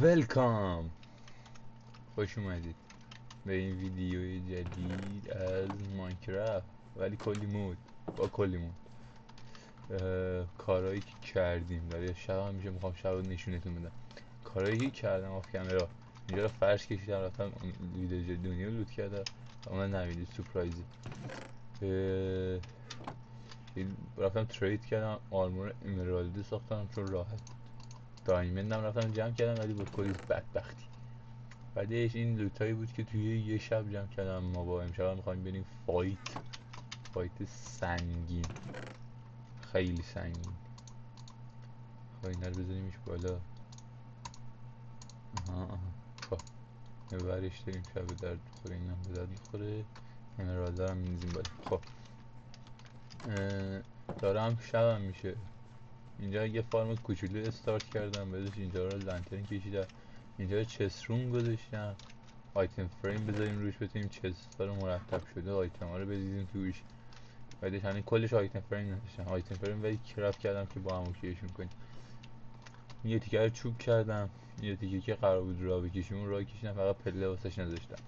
ولکام، خوش اومدید به این ویدیوی جدید از ماینکرافت، ولی کلی مود با کلی مود کارهایی که کردیم. داره شب هم میشه، میخوام شب رو نشونتون بدم کارهایی که کردم آف کامرا. اینجا رو فرش کشیدم، رفتم ویدیو دنیا رو لوت کردم. اون نمیدید سپرایزی. رفتم ترید کردم، آرمور امرالدی ساختم چون راحت. دایمندم رفتم جمع کردم ولی با کلی بدبختی. بعدش این لوتایی بود که توی یه شب جمع کردم. ما با امشب میخوایم بریم فایت سنگین، خیلی سنگین. خب اینا رو بذاریمش بالا. آها خب برش داریم شب به درد بخوره، این هم به درد بخوره. امرالده هم میزیم بالا. خب دارم شبم میشه. اینجا یه فارم کوچولو استارت کردم، بعدش اینجا رو لانترن کشیدم، اینجا چست روم گذاشتم. آیتم فریم بذاریم روش، بتونیم چست ها رو مرتب شده آیتم ها رو بزیزیم توش. بعدش همین کلش آیتم فریم نداشتم، آیتم فریم ولی کرافت کردم که با هم اوکیشون کنیم. یه تیکه رو چوب کردم، یه تیکه که قرار بود راه بکشیم اون راه کشیدم، فقط پله واسش نذاشتم.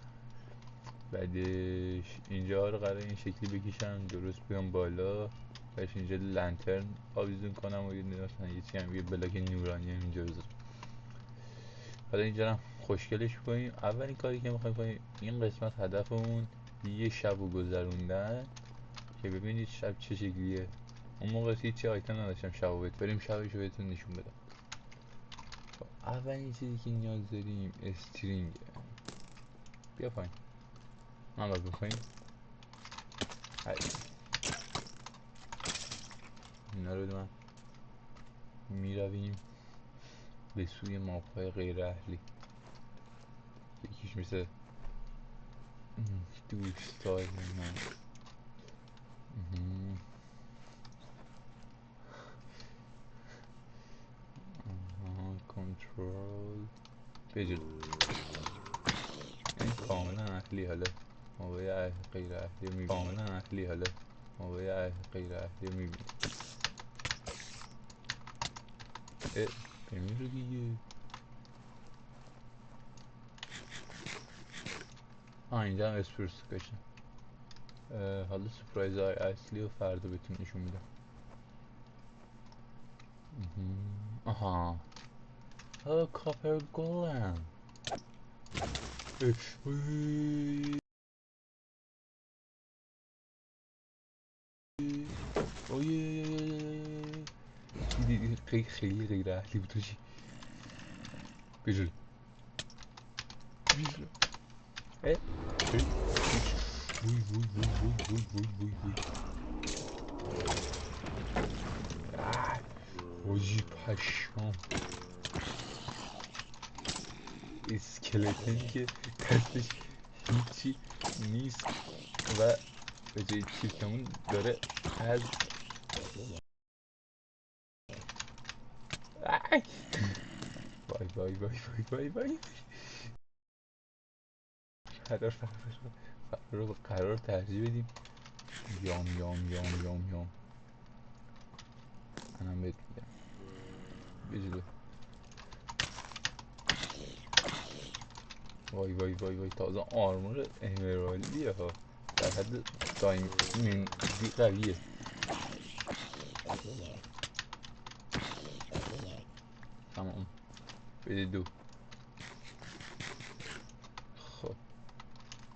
بعدش اینجا رو قرار این شکلی بکشم درست بیام بالا. بعدش اینجا لنترن آویزون کنم و مثلا یه بلاک نورانی هم اینجا بذارم. حالا اینجا هم خوشگلش کنیم. اولین کاری که میخوایم کنیم این قسمت هدفمون یه شب رو گذروندن که ببینید شب چه شکلیه. اون موقع هیچی آیتم نداشتم شب رو بریم شبش رو بهتون نشون بدم. خب اولین چیزی که نیاز داریم استرینگ. بیا پایین، من باید بکنیم. اینا رو من میرویم به سوی ماپای غیر اهلی. یکیش مثل دوستای من. کنترل بجد این کاملا اهلی. حالا موقع اهل غیر اهلی میبینیم. کاملا اهلی. حالا موقع اهل غیر اهلی میبینیم. بمیر رو دیگه. اینجا هم اسپرس کشن. حالا سپرایز های اصلی و فردا بهتون نشون میدم. آها کاپر گولم. خیلی غیر اهلی بود. بجرد وی واجی پشمام. اسکلتن که دستش هیچی نیست و به جای چیپتمون داره از وای وای وای وای وای وای. قرار ترجیح بدیم یام یام یام یام یام. منم بهت میگم بجلو. وای وای وای وای تازه آرمور امرالدیه ها، در حد دایمندی قویه. تمام بده دو. خب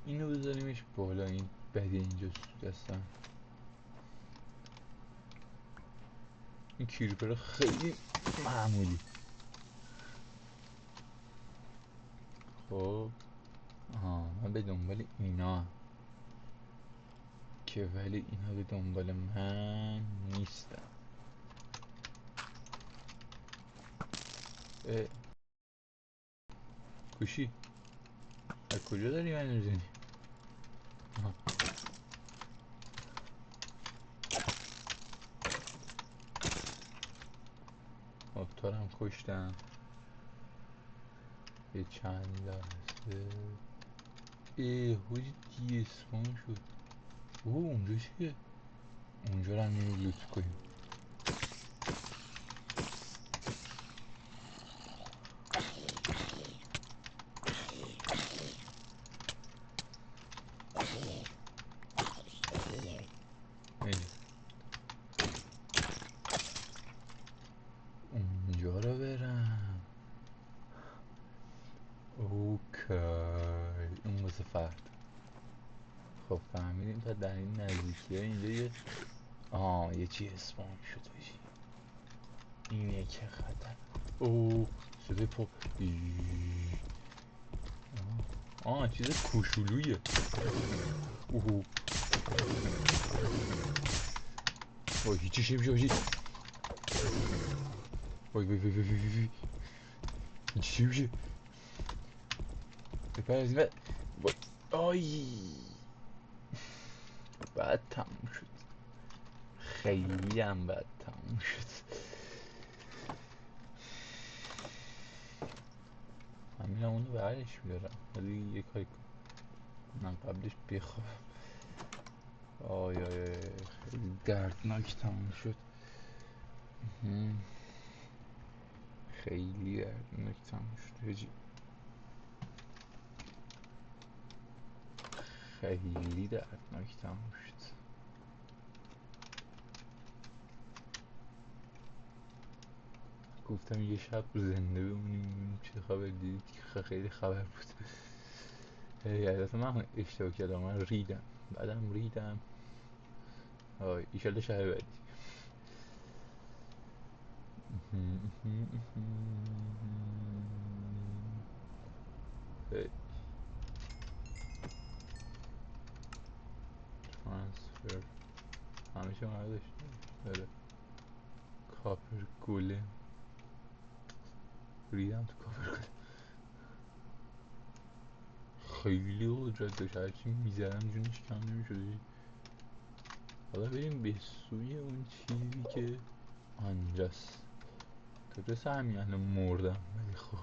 اینو بذاریمش بالا. این بده اینجا دستم. این کریپر خیلی معمولی. خب من به دنبال اینا که ولی اینا به دنبال من نیستن. کوشی از کجا داری من میزنی؟ خب تو هم کشتم. یه چند لحظه حاجی دی اسپان شد. اونجا چیه؟ اونجا رو هم میریم لوت کنیم. اون واسه فرد. خب فهمیدیم تا در این نزدیکی ها اینجا یه چی اسپان شد باشی. اینه که خطر. اوه صدای پا. چیز کوچولویه. اوه وای هیچی شمیشه باشی. وای هیچی شمیشه. بپر از این وای بعد تموم شد. خیلی هم بعد تموم شد. من میرم اونو برش بیارم ولی یه کاری کنم من قبلش بخوابم. خیلی دردناک تموم شد. خیلی دردناک تموم شد هجی. خیلی دردناک تموم شد. گفتم یه شب زنده بمونیم چه خبر دیدید که خیلی خبر بود. البته من اشتباه کردم من ریدم بعدم ریدم. ایشالله شهر بعدی. ترانسفر همیشه ما داشتیم. بله کاپر گولم ریدم تو کاپر گولم. خیلی قدرت داشت هرچی میزدم جونش کم نمیشد. حالا بریم به سوی اون چیزی که آنجاست. درسته همین الان مردم ولی خب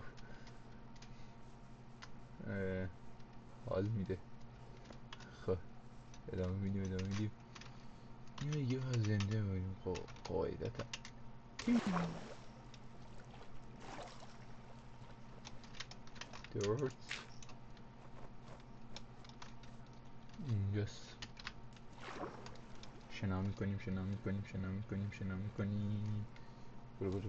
حال میده. خب ادامه میدیم اینو دیگه باید زنده بمونیم قاعدتا. درست اینجاست. شنا میکنیم برو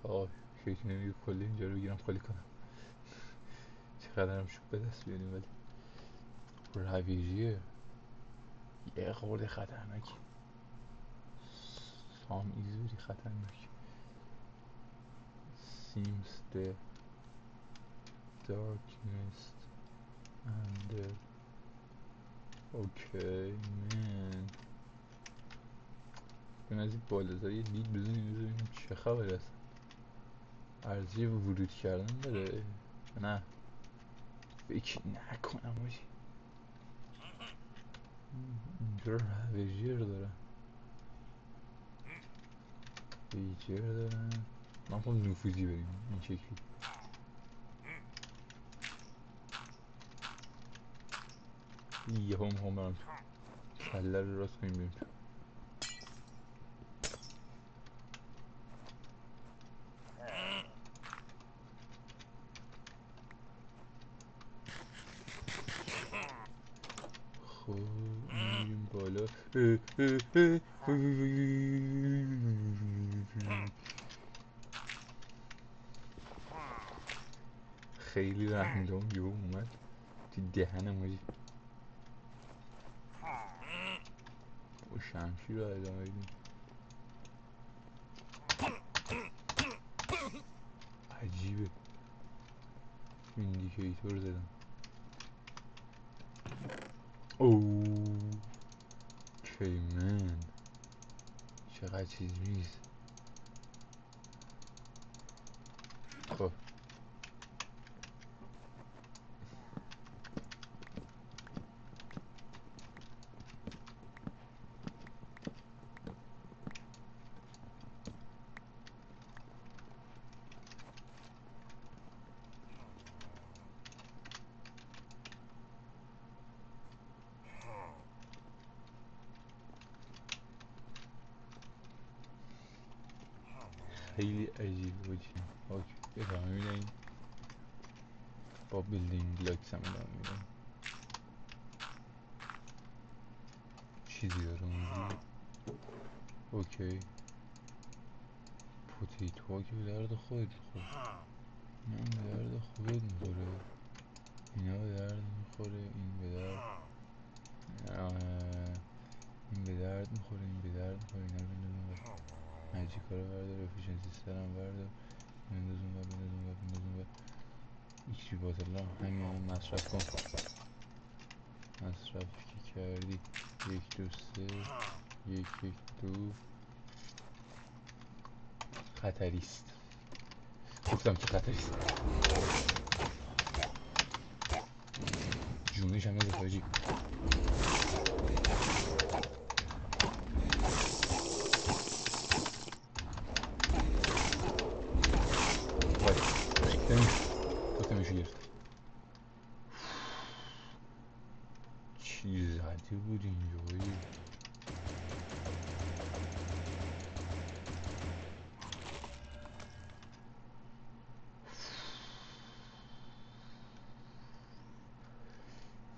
بالا. فکر نمیگه کلی اینجا رو بگیرم خالی کنم. چقدرم شد به دست بیاریم ولی رویجیه یه خورده خطرناکی. سام ایزوری خطرناک. seems the darkness and the okay man. این از این بالازار یه دید بزنیم چه خبر است. ارزی ورود کردن داره نه فکر نکنم باشی. اینجا رویجیر دارن ویجر دارن. من خب نفوذی بریم این شکلی. یه هم برم کله رو راست کنیم بریم. خب میریم بالا. خیلی رندوم یهو اومد تو دهنم آجی. با شمشیر رو ادامه بدیم. عجیبه ایندیکیتور زدم. کیمن چقدر چیز میز. خب خیلی عجیب بودی. ادامه میدهیم با بیلدینگ بلاکس هم ادامه میدهیم. چیزی داره اونجا اوکی پوتیتو ها که به درد خودت میخوره، این هم به درد خودت میخوره، اینا به درد میخوره، این به درد این به درد میخوره، این به درد میخوره. اینا رو بندازم مجیکا رو بردار، افیشنسی سرم بردار، بندازم و بندازم و بندازم و ایکسی باتل هم همین الان مصرف کن. مصرف که کردی 1 2 3 1 1 2 خطریست، گفتم که خطریست. جونش هم نده حاجی. گفتمشو گرفت. چی زده بود اینجایی؟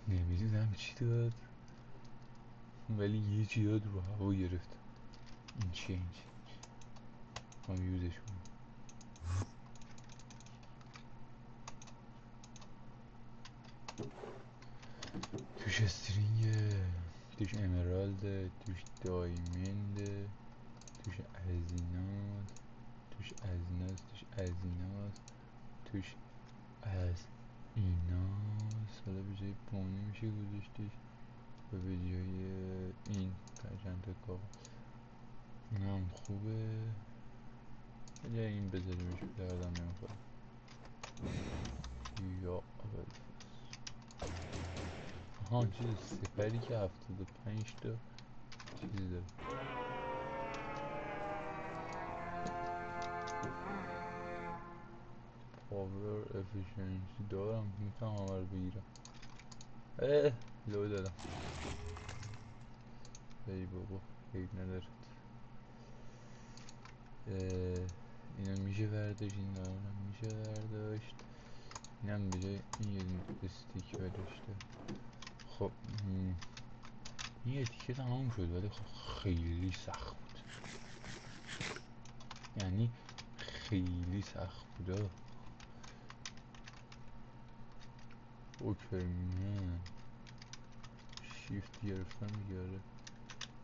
نمیدونم چی داد ولی یه چی داد رو هوا گرفت. این چیه این چی؟ هم یوزش کنم. توش استرینگه، توش امرالده، توش دایمنده، توش ازیناست، توش ازیناست، توش ازیناست، توش از ایناست. حالا به جای پونه میشه گذاشتش و به جای این چند تا کاغذ. این هم خوبه، به جای این بذاریمش به دردم نمیخوره. یا اول آها چیز سپری که 75 تا چیزی داره. پاور افیشنسی دارم، میتونم همه رو بگیرم. لو دادم. ای بابا عیب ندارد. اینا میشه برداشت، این دارم میشه برداشت. اینم به جای این یه دونه استیک برداشته. خب این اتیکه تمام شد ولی خب خیلی سخت بود، یعنی خیلی سخت بود. اوکی من شیفت گرفتم دیگه.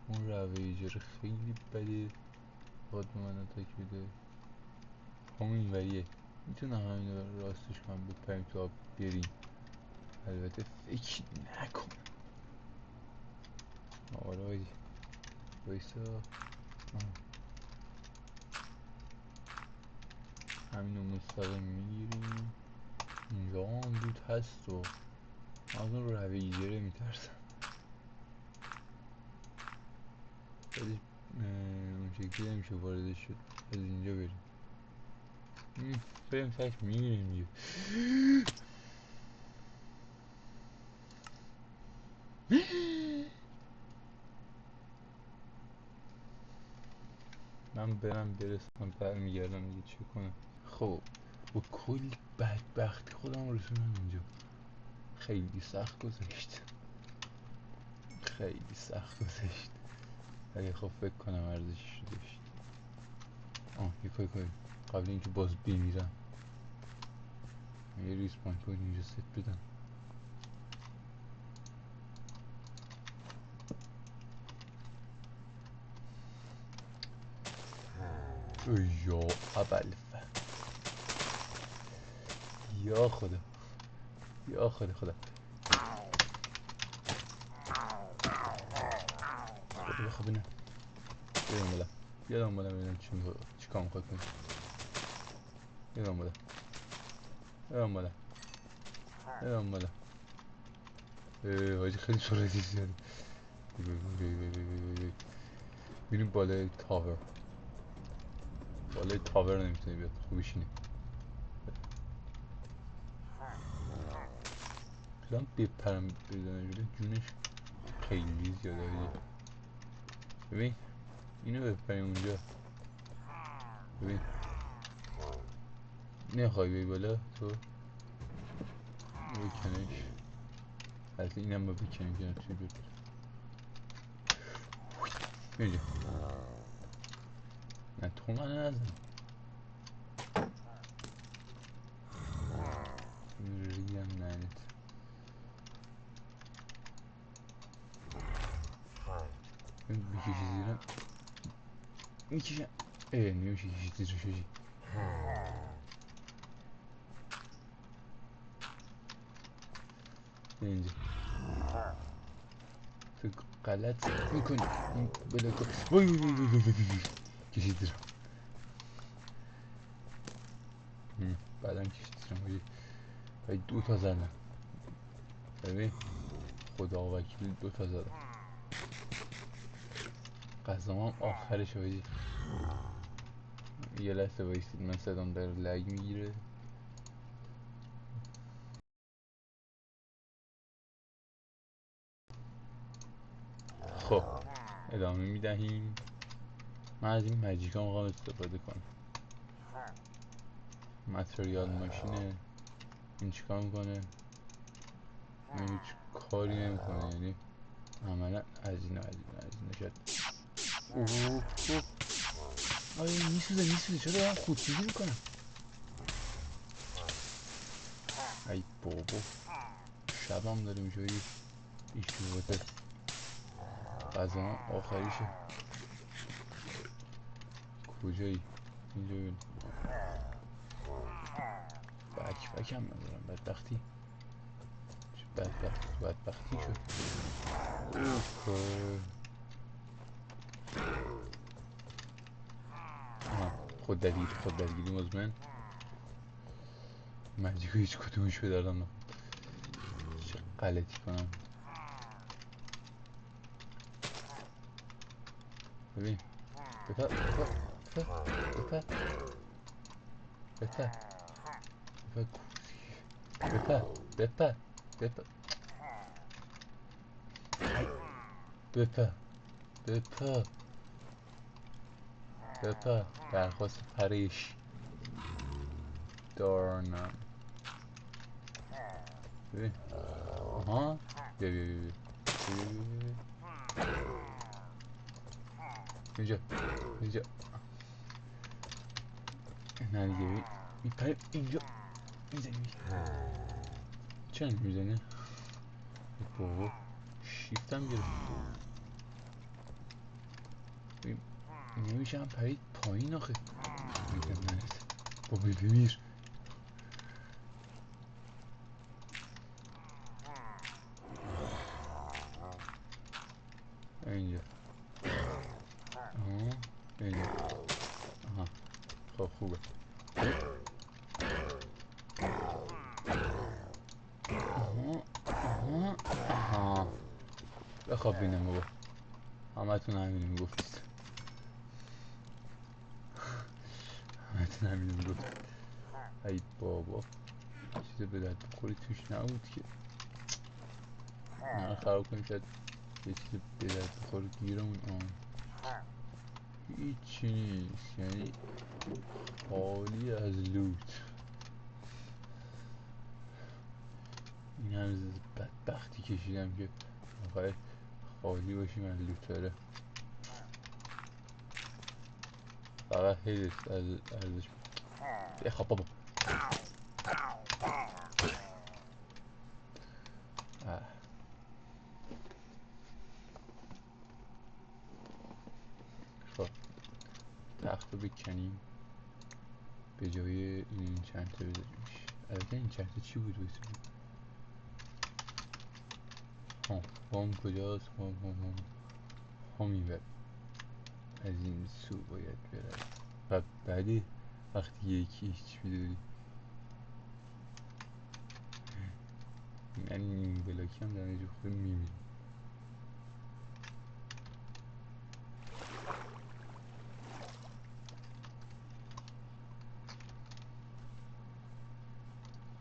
اون رویجر خیلی بده، باید به من اتک بده. همون این وریه، میتونم همین رو راستش کنم بپریم تو آب بریم. البته فکر نکنم. آره بایدی بایستا همین رو مستقیم میگیریم. اینجا هم دود هست و از اون رویجره میترسم ولی اون شکلی نمیشه واردش شد. از اینجا بریم، بریم تک میمیریم دیگه. من برم برسم برمیگردم دیگه چه کنم. خب با کلی بدبختی خودم رسونم اینجا. خیلی سخت گذشت، خیلی سخت گذشت ولی خب فکر کنم ارزشش داشت. یه کاری کنیم قبل اینکه باز بمیرم یه ریسپان پوینت اینجا ست بدم. یا ابل یا خدا، یا خدا خدا خب نه بیرون بالا، بیادم بالا ببینم چی کار میخواد کنیم. بیادم بالا، بیادم بالا، بیادم بالا. حاجی خیلی سرعتی زیاده. میریم بالای تاور. بالای تاور نمیتونی بیاد، خوبیش اینه بزن بپرم بزنه جلو جونش خیلی زیاده هایی. ببین اینو بپریم اونجا، ببین نخوای بی بالا تو بکنش. حتی اینم با بکنیم که نتوی بیاد میریم. نه تو منو نزن، لعنت میکشی زیرم میکشم نمیشه کشی زیر شدی اینجا تو غلط میکنی این بلاکو وای وای وای وای وای وای کشید زیرم بعدم کشید زیرم وای 2 تا زدم ببین خدا وکیل 2 تا زدم قضام هم آخرش وایدی یه لحظه وایسید من صدام داره لگ میگیره خب ادامه میدهیم من از این مجیک ها میخوام استفاده کنم متریال ماشینه این چیکار میکنه این هیچ کاری نمیکنه یعنی عملا هزینه شد اوه آیا میسوزه چرا دارم خودسوزی میکنم ای بابا شبم داره میشه اشتباهات غذا آخریشه کجایی اینجا ببین بک هم ندارم بدبختی چه بدبختی شد خود درگیری مزمن مجیگو هیچ کدومش به دردم نخورد چه غلطی کنم ببین بپر درخواست پریش دارنم ببین آها بیا اینجا نه دیگه میپره اینجا میزنی چه میزنه بابا شیفتم گرفت نمیشم پرید پایین آخه میگم نرسه بابا بمیر اینجا اینجا آها خب خوبه آها بخواب بینم بابا همه تون همینو میگفتید ای بابا چیز به درد بخوری توش نبود که نه خراب کنیم شاید یه چیز به درد بخوری گیرمون هیچی نیست یعنی خالی از لوت این هم بدبختی کشیدم که آخه خالی باشیم از لوت داره فقط هیلش ارزش بخواب بابا خب تخت رو بکنیم به جای این چند تا بذاریمش البته این چند تا چی بود بسید هام کجاست هام این ور از این سو باید برد و بعدی وقتی یکی هیچ میداری یعنی این بلاکی هم در اینجا خود میمیریم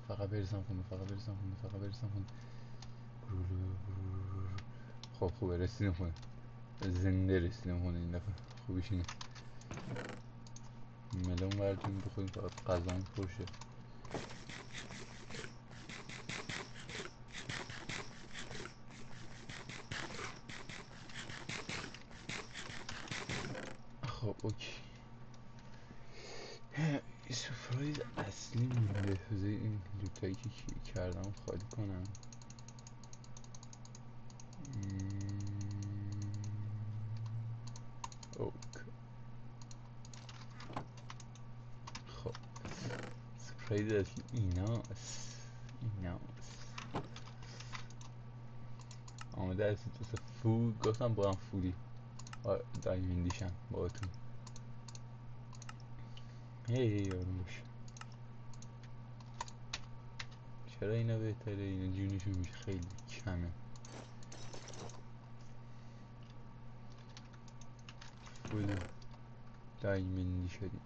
فقط برسم خونه خب خوبه رسیدم خونه زنده رسیدم خونه این دفعه خوبیش اینه ملون بردیم بخوریم فقط غذام پرشه خب اوکی سورپرایز اصلی مونده. این لوتایی که کردم خالی کنم. اوکی. خب سورپرایز اصلی ایناست. آمده هستی تو فول. گفتم با هم فولی دایمندیشم با اتون. یارون باشه. چرا اینا بهتره؟ اینا جونشون میشه خیلی کمه. فول دایمندی شدیم.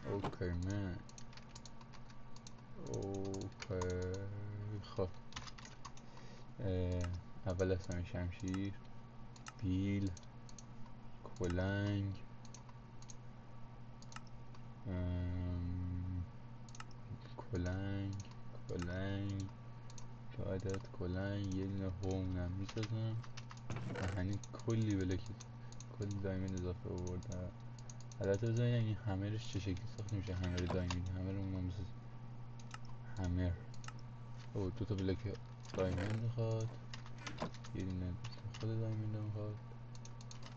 اوکی من. اوکی. خب اول از همه شمشیر، بیل، کلنگ، کلنگ، دو عدد کلنگ، یه دونه هومنم میسازم و همین کلی بلکید کلی دایمند اضافه آوردم. البته بزنید این همرش چه شکلی ساخته میشه. همر دایمند، همر اونم مثل همر. او دوتا بلک دایمند میخواد، یه دونه خود دایمند میخواد،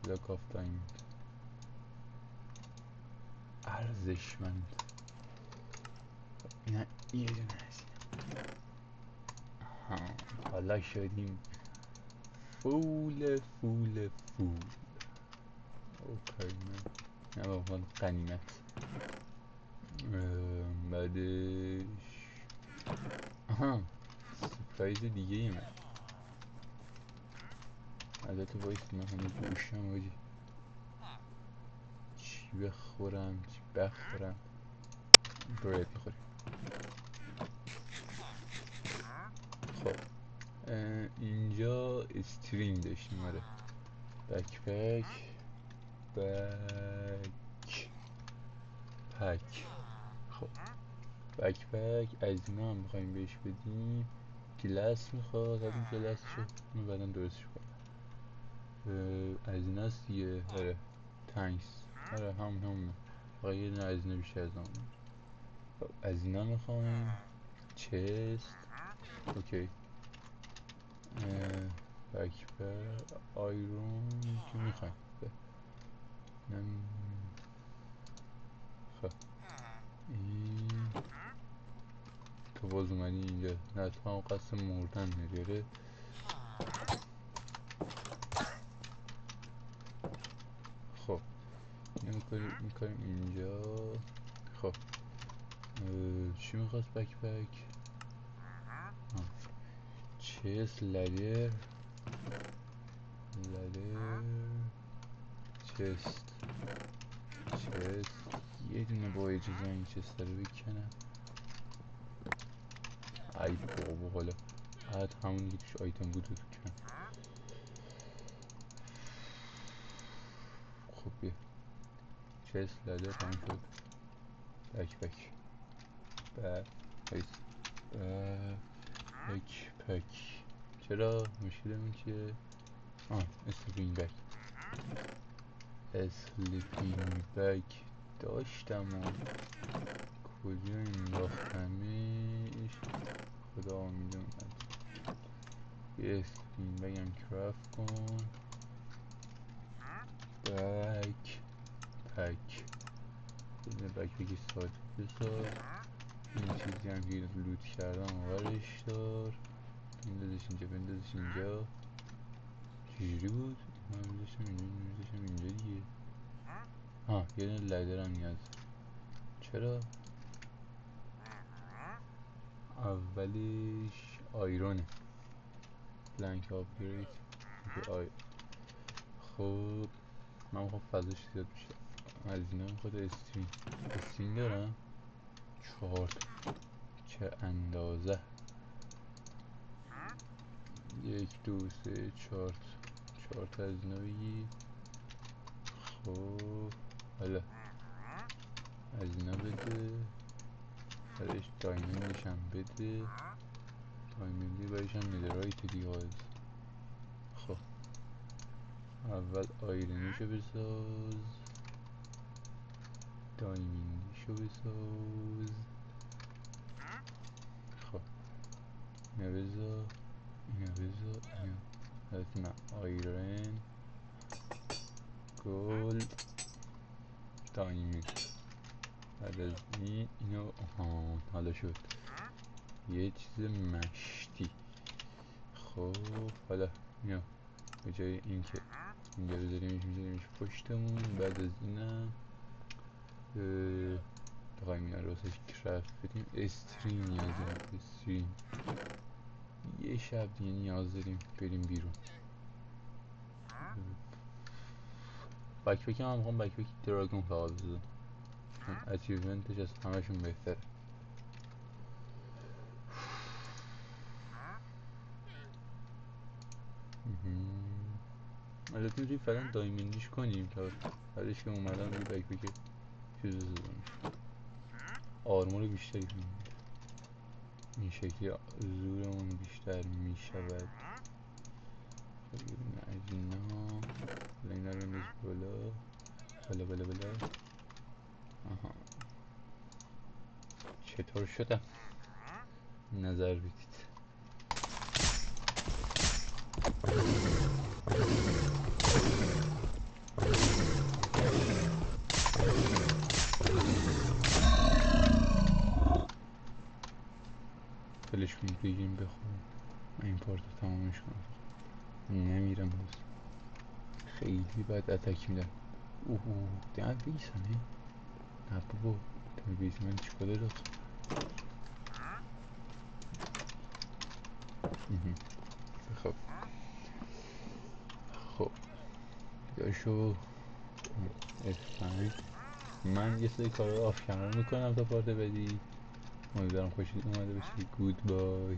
بلاک آف دایمند. ارزشمند. نه یه دونه هست. حالا شدیم فول. اوکی نه به عنوان غنیمت. بعدش سپرایز دیگه ای من. البته باید من همه گوشم باشی چی بخورم چی بخورم. برید میخوریم. خب اینجا استرینگ داشتیم. آره بکپک خب بکپک از اینا هم بخوایم بهش بدیم. گلس میخواد. از این گلس شد من بعدا درستش کنم. از این هست دیگه. آره تنکس. آره همونه فقط یه دونه از اینا بیشتر از همونه. از اینا میخوایم. چست. اوکی. بکپک آیرون که میخوایم. خب این تو باز اومدی اینجا. نه تو هم قصد مردن نداره. خب اینو میکنیم اینجا. خب چی میخواست بکپک؟ چست لدر چست یه دونه با اجازه این چست رو بکنم. ای بابا حالا بعد همونی که توش آیتم بود رو بکنم. خب بیا چست لدر تمام شد. بکپک بکپک چرا مشکلمون چیه؟ اسلیپینگ بگ داشتم و کجا انداختمش خدا میدوند. یه اسلیپینگ بگ هم کرافت کن. بک بگی سایت بساز. این چیزی هم که لوت کردم آورش دار. بندازش اینجا چجوری بود؟ من میذاشتم اینجا دیگه. یه دونه لایدر هم نیاز. چرا؟ اولش آیرونه. بلانک آپگرید. خب من میخوام فضاش زیاد بشه. از اینا میخواد استرینگ دارم 4 چه اندازه. 1 2 3 4 تا از اینا بگی. خب حالا از اینا بده. برایش دایمندش هم بده. دایمندی برایش هم ندرایت دیگه. خب اول آیرنیشو بساز. دایمندیش شو بساز. خب اینو بذار، اینو بذار، اینو حتما آیرن گلد دایموند. بعد از این اینو حالا شد یه چیز مشتی. خب حالا اینو به جای اینکه اینجا بذاریمش پشتمون، بعد از اینم بخوایم اینا رو واسه کرافت بدیم استرین نیاز داریم. استرین یه شب دیگه نیاز داریم بریم بیرون. بکپک هم میخوام بکپک دراگون فقط بزنم چون اچیومنتش از همشون بهتره. البته میتونیم فعلا دایموندیش کنیم تا بعدش که اومدم یه بکپک چیز بزنم، آرمور بیشتری کنیم. این شکلی زورمون بیشتر میشود. خب یه دونه از اینا اینا رو بنداز بالا بالا بالا بالا. آها چطور شدم؟ نظر بدید. فلش کنید بگیم بخورم. من این پارت رو تمامش کنم. نمیرم باز خیلی بد اتک میدن. اوه دهن بیسنه. نه بابا دهن بیس من چیکاره داد. خب خب بیاشو F5. من یه سری کار رو آف کمر میکنم تا پارت بدی. امیدوارم خوشت اومده باشه. گود بای.